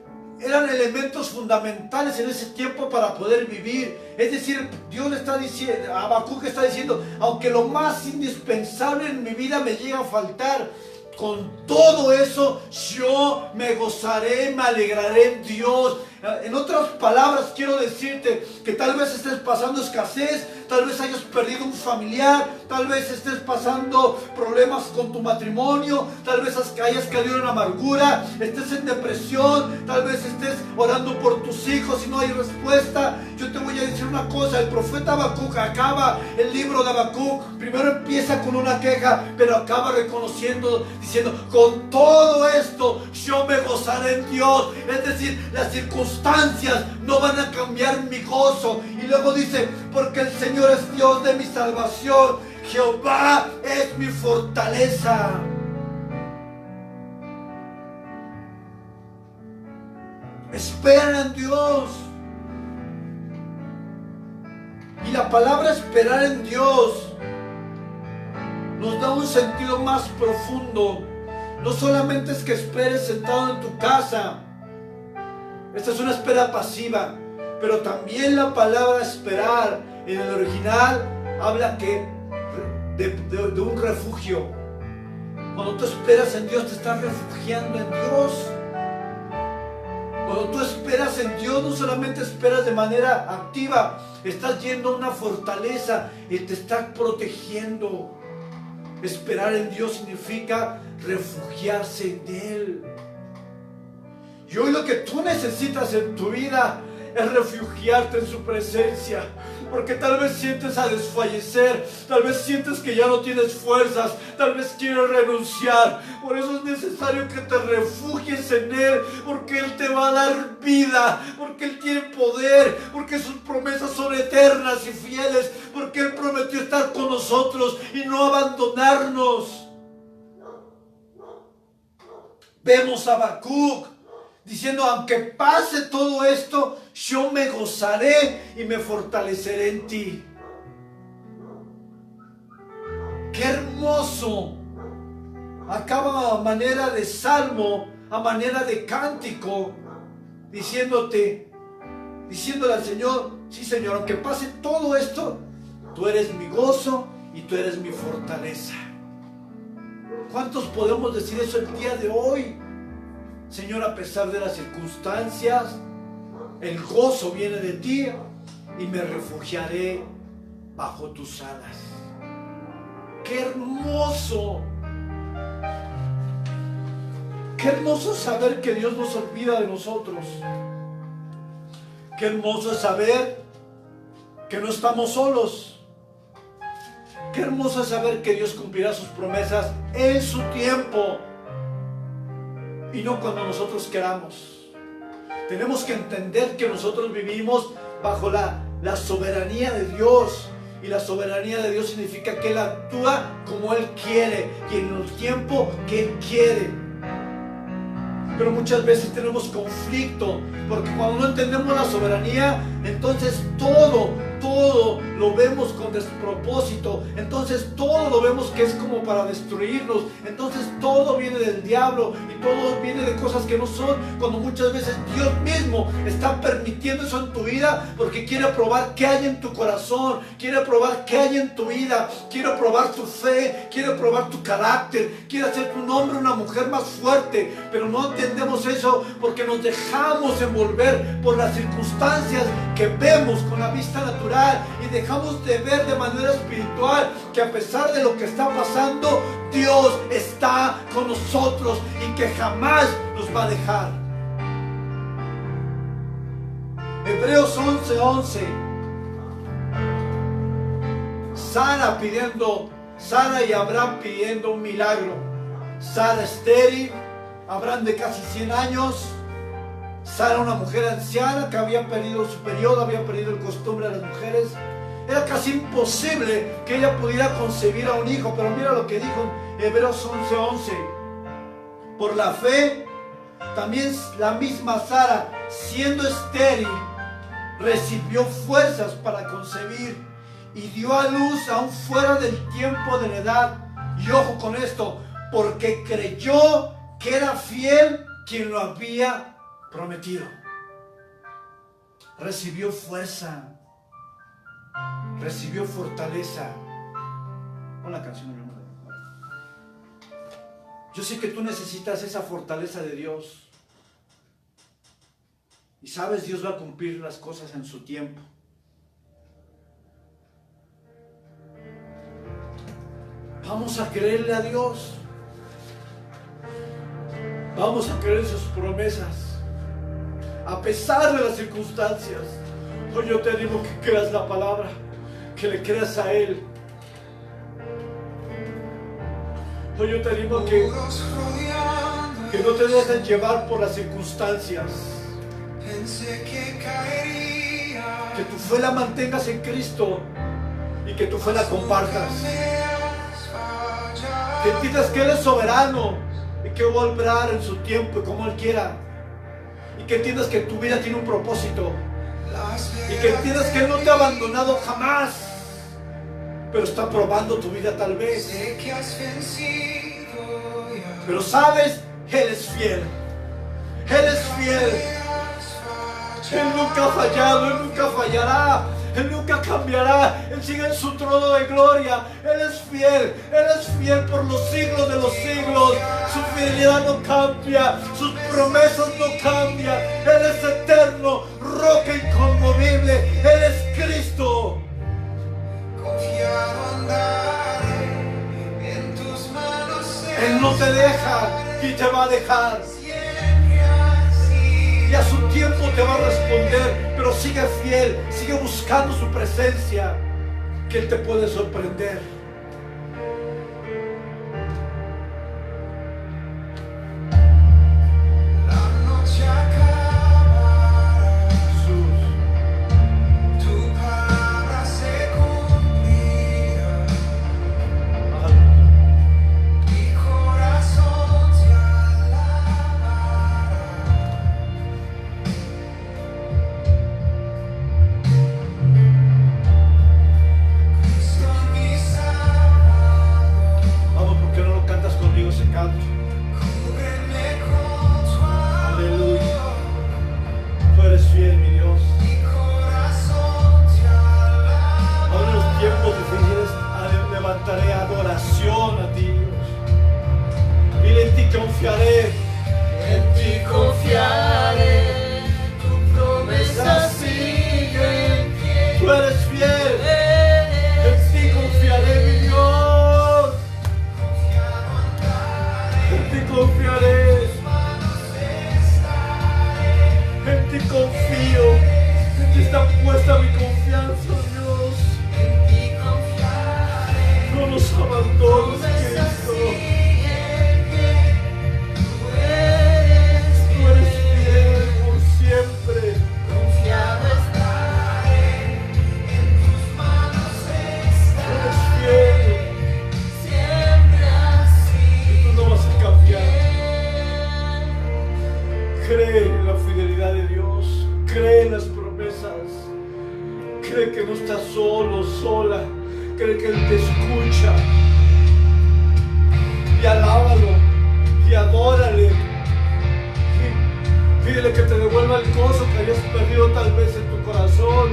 [SPEAKER 1] elementos fundamentales en ese tiempo para poder vivir. Es decir, Dios le está diciendo, Habacuc está diciendo, aunque lo más indispensable en mi vida me llega a faltar, con todo eso yo me gozaré, me alegraré en Dios. En otras palabras, quiero decirte que tal vez estés pasando escasez, tal vez hayas perdido un familiar, tal vez estés pasando problemas con tu matrimonio, tal vez hayas caído en amargura, estés en depresión, tal vez estés orando por tus hijos y no hay respuesta. Yo te voy a decir una cosa, el profeta Habacuc acaba el libro de Habacuc, primero empieza con una queja, pero acaba reconociendo, diciendo, con todo esto yo me gozaré en Dios. Es decir, las circunstancias no van a cambiar mi gozo. Y luego dice, porque el Señor es Dios de mi salvación, Jehová es mi fortaleza. Espera en Dios. Y la palabra esperar en Dios nos da un sentido más profundo. No solamente es que esperes sentado en tu casa. Esta es una espera pasiva. Pero también la palabra esperar en el original habla de un refugio. Cuando tú esperas en Dios, te estás refugiando en Dios. Cuando tú esperas en Dios, no solamente esperas de manera activa, estás yendo a una fortaleza y te estás protegiendo. Esperar en Dios significa refugiarse en Él. Y hoy lo que tú necesitas en tu vida es refugiarte en su presencia, porque tal vez sientes a desfallecer, tal vez sientes que ya no tienes fuerzas, tal vez quieres renunciar. Por eso es necesario que te refugies en Él, porque Él te va a dar vida, porque Él tiene poder, porque sus promesas son eternas y fieles, porque Él prometió estar con nosotros y no abandonarnos. Vemos a Habacuc diciendo, aunque pase todo esto, yo me gozaré y me fortaleceré en ti. ¡Qué hermoso! Acaba a manera de salmo, a manera de cántico, diciéndole al Señor, sí Señor, aunque pase todo esto, tú eres mi gozo y tú eres mi fortaleza. ¿Cuántos podemos decir eso el día de hoy? Señor, a pesar de las circunstancias, el gozo viene de ti y me refugiaré bajo tus alas. ¡Qué hermoso! ¡Qué Qué hermoso es saber que Dios no se olvida de nosotros. Qué hermoso es saber que no estamos solos. Qué hermoso es saber que Dios cumplirá sus promesas en su tiempo y no cuando nosotros queramos. Tenemos que entender que nosotros vivimos bajo la soberanía de Dios. Y la soberanía de Dios significa que Él actúa como Él quiere y en el tiempo que Él quiere. Pero muchas veces tenemos conflicto, porque cuando no entendemos la soberanía, entonces todo lo vemos con despropósito. Entonces todo lo vemos que es como para destruirnos. Entonces todo viene del diablo y todo viene de cosas que no son, cuando muchas veces Dios mismo está permitiendo eso en tu vida porque quiere probar qué hay en tu corazón, quiere probar qué hay en tu vida, quiere probar tu fe, quiere probar tu carácter, quiere hacerte un hombre, una mujer más fuerte. Pero no entendemos eso porque nos dejamos envolver por las circunstancias que vemos con la vista natural y dejamos de ver de manera espiritual que a pesar de lo que está pasando, Dios está con nosotros y que jamás nos va a dejar. Hebreos 11:11. Sara y Abraham pidiendo un milagro. Sara estéril, Abraham de casi 100 años. Sara, una mujer anciana que había perdido su periodo, había perdido el costumbre de las mujeres. Era casi imposible que ella pudiera concebir a un hijo. Pero mira lo que dijo en Hebreos 11:11. Por la fe, también la misma Sara, siendo estéril, recibió fuerzas para concebir y dio a luz aún fuera del tiempo de la edad. Y ojo con esto, porque creyó que era fiel quien lo había prometido. Recibió fuerza, recibió fortaleza. Pon la canción, hermano. Yo sé que tú necesitas esa fortaleza de Dios. Y sabes, Dios va a cumplir las cosas en su tiempo. Vamos a creerle a Dios. Vamos a creer en sus promesas. A pesar de las circunstancias. Hoy yo te animo que creas la palabra, que le creas a Él. Hoy yo te animo que no te dejes llevar por las circunstancias. Que tu fe la mantengas en Cristo y que tu fe la compartas. Que entiendas que Él es soberano y que va a obrar en su tiempo y como Él quiera. Y que entiendas que tu vida tiene un propósito. Y que entiendas que Él no te ha abandonado jamás, pero está probando tu vida tal vez. Pero sabes, Él es fiel. Él es fiel. Él nunca ha fallado, Él nunca fallará. Él nunca cambiará. Él sigue en su trono de gloria. Él es fiel por los siglos de los siglos. Su fidelidad no cambia, sus promesas no cambian. Él es eterno, roca inconmovible. Él es Cristo. Él no te deja y te va a dejar. Y a su tiempo te va a responder, pero sigue fiel, sigue buscando su presencia, que Él te puede sorprender. La noche acabará, Jesús, tu palabra se cumplirá. Mi corazón te alabará. Vamos, ¿por qué no lo cantas conmigo ese canto? Aleluya. Tú eres fiel, mi Dios. Ahora en los tiempos difíciles levantaré adoración a ti, Dios. Y en ti confiaré. En ti confiaré. Tu promesa sigue en pie. Tú eres fiel. En ti confiaré, mi Dios. En ti confiaré. estás solo, sola. Cree que Él te escucha. Y alábalo. Y adórale. Y pídele que te devuelva el gozo que habías perdido tal vez en tu corazón.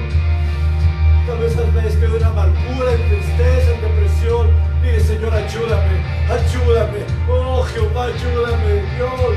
[SPEAKER 1] Tal vez habías quedado en amargura, en tristeza, en depresión. Dile, Señor, ayúdame, ayúdame. Oh, Jehová, ayúdame, Dios.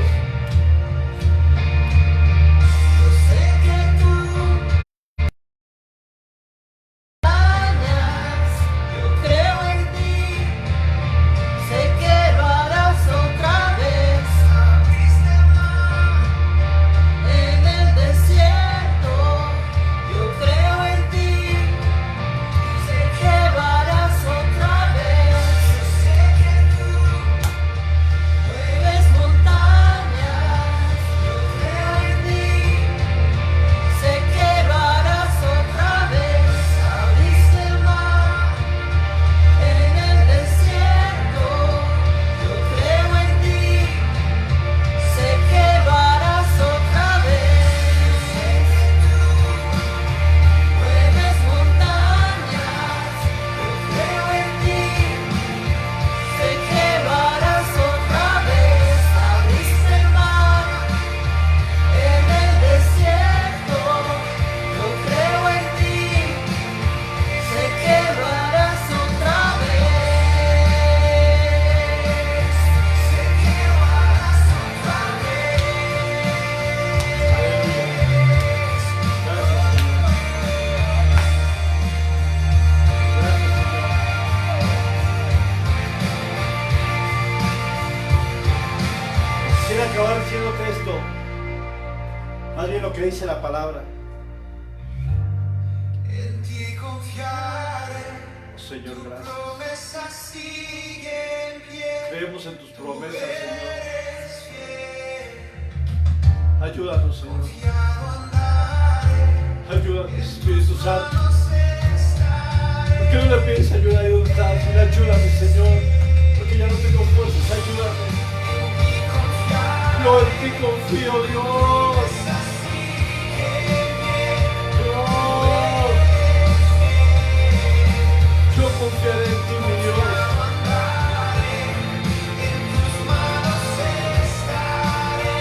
[SPEAKER 1] Acabar diciéndote esto, más bien lo que dice la palabra.
[SPEAKER 2] En ti confiaré.
[SPEAKER 1] Oh, Señor, gracias.
[SPEAKER 2] Tu promesa sigue en pie.
[SPEAKER 1] Creemos en tus promesas, Señor.
[SPEAKER 2] Eres fiel.
[SPEAKER 1] Ayúdanos, Señor.
[SPEAKER 2] Confiado andaré.
[SPEAKER 1] Ayúdanos, Espíritu Santo.
[SPEAKER 2] Estaré.
[SPEAKER 1] ¿Por qué no le pides ayuda ahí donde estás? Dile, ayúdame, Señor, porque ya no tengo fuerzas. Ayúdame. Yo en ti confío, Dios. Dios. Yo confiaré en ti, mi Dios.
[SPEAKER 2] En tus manos estaré.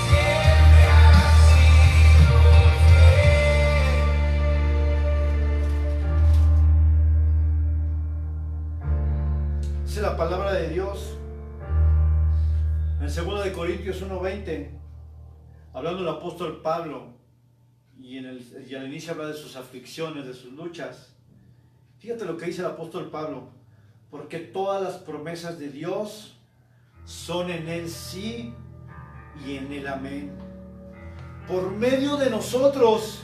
[SPEAKER 2] Siempre has sido fiel.
[SPEAKER 1] Esa es la palabra de Dios. En 2 de Corintios 1:20, hablando el apóstol Pablo, y al inicio habla de sus aflicciones, de sus luchas. Fíjate lo que dice el apóstol Pablo: porque todas las promesas de Dios son en Él sí y en Él amén, por medio de nosotros,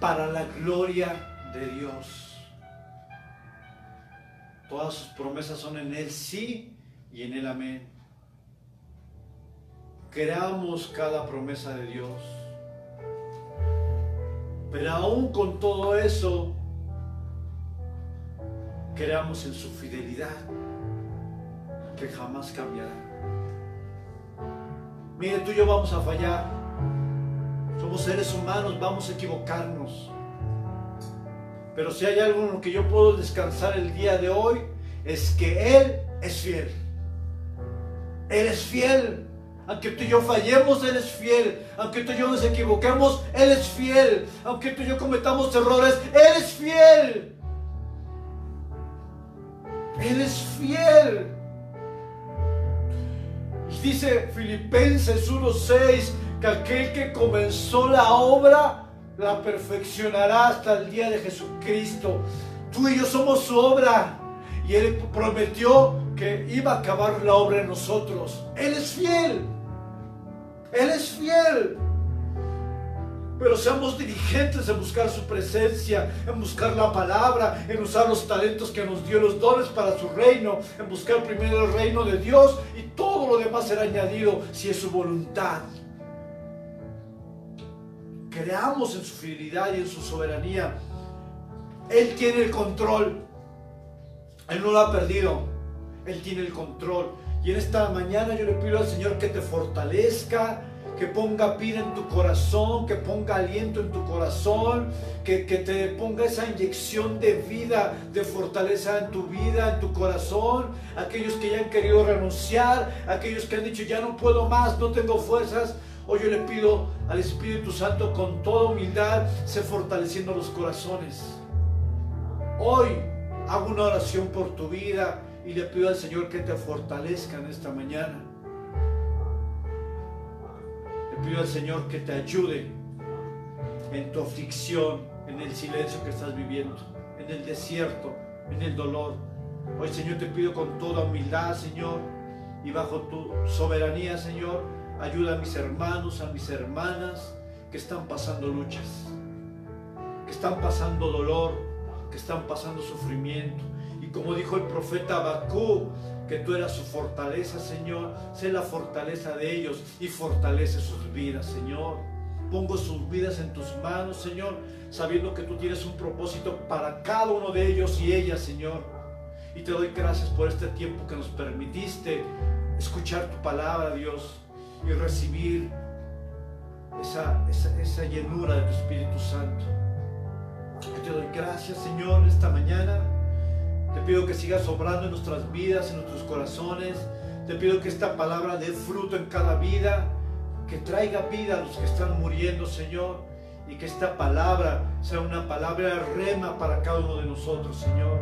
[SPEAKER 1] para la gloria de Dios. Todas sus promesas son en Él sí y en Él amén. Creamos cada promesa de Dios, pero aún con todo eso, creamos en su fidelidad, que jamás cambiará. Mire, tú y yo vamos a fallar, somos seres humanos, vamos a equivocarnos, pero si hay algo en lo que yo puedo descansar el día de hoy, es que Él es fiel. Él es fiel. Aunque tú y yo fallemos, Él es fiel. Aunque tú y yo nos equivoquemos, Él es fiel. Aunque tú y yo cometamos errores, Él es fiel. Él es fiel. Y dice Filipenses 1:6 que aquel que comenzó la obra la perfeccionará hasta el día de Jesucristo. Tú y yo somos su obra. Y Él prometió que iba a acabar la obra en nosotros. Él es fiel. Él es fiel. Pero seamos diligentes en buscar su presencia, en buscar la palabra, en usar los talentos que nos dio, los dones para su reino, en buscar primero el reino de Dios y todo lo demás será añadido si es su voluntad. Creamos en su fidelidad y en su soberanía. Él tiene el control. Él no lo ha perdido. Él tiene el control. Y en esta mañana yo le pido al Señor que te fortalezca, que ponga vida en tu corazón, que ponga aliento en tu corazón, que te ponga esa inyección de vida, de fortaleza en tu vida, en tu corazón. Aquellos que ya han querido renunciar, aquellos que han dicho ya no puedo más, no tengo fuerzas. Hoy yo le pido al Espíritu Santo con toda humildad, se fortaleciendo los corazones. Hoy hago una oración por tu vida y le pido al Señor que te fortalezca en esta mañana. Le pido al Señor que te ayude en tu aflicción, en el silencio que estás viviendo, en el desierto, en el dolor. Hoy, Señor, te pido con toda humildad, Señor, y bajo tu soberanía, Señor, ayuda a mis hermanos, a mis hermanas que están pasando luchas, que están pasando dolor, que están pasando sufrimiento. Y como dijo el profeta Habacuc, que tú eras su fortaleza, Señor, sé la fortaleza de ellos y fortalece sus vidas, Señor. Pongo sus vidas en tus manos, Señor, sabiendo que tú tienes un propósito para cada uno de ellos y ellas, Señor. Y te doy gracias por este tiempo que nos permitiste escuchar tu palabra, Dios, y recibir esa llenura de tu Espíritu Santo. Yo te doy gracias, Señor, esta mañana. Te pido que sigas obrando en nuestras vidas, en nuestros corazones. Te pido que esta palabra dé fruto en cada vida, que traiga vida a los que están muriendo, Señor, y que esta palabra sea una palabra rema para cada uno de nosotros, Señor.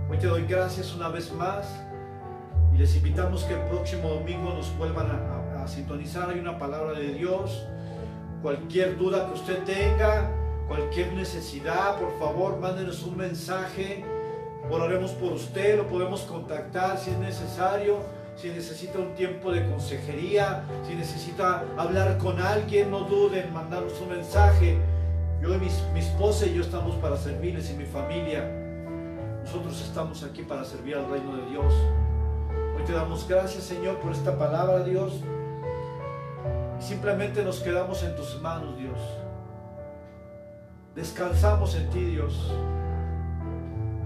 [SPEAKER 1] Hoy te doy gracias una vez más y les invitamos que el próximo domingo nos vuelvan a sintonizar. Hay una palabra de Dios. Cualquier duda que usted tenga, cualquier necesidad, por favor, mándenos un mensaje. Oraremos por usted, lo podemos contactar si es necesario, si necesita un tiempo de consejería, si necesita hablar con alguien, no duden en mandarnos un mensaje. Yo y mi esposa y yo estamos para servirles y mi familia. Nosotros estamos aquí para servir al reino de Dios. Hoy te damos gracias, Señor, por esta palabra, Dios. Y simplemente nos quedamos en tus manos, Dios. Descansamos en ti, Dios,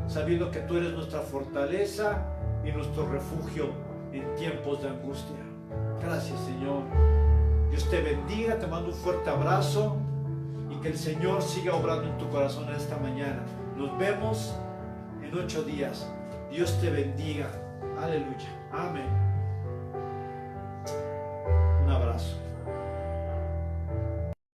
[SPEAKER 1] sabiendo que tú eres nuestra fortaleza y nuestro refugio en tiempos de angustia. Gracias, Señor. Dios te bendiga, te mando un fuerte abrazo y que el Señor siga obrando en tu corazón esta mañana. Nos vemos en 8 días. Dios te bendiga. Aleluya. Amén.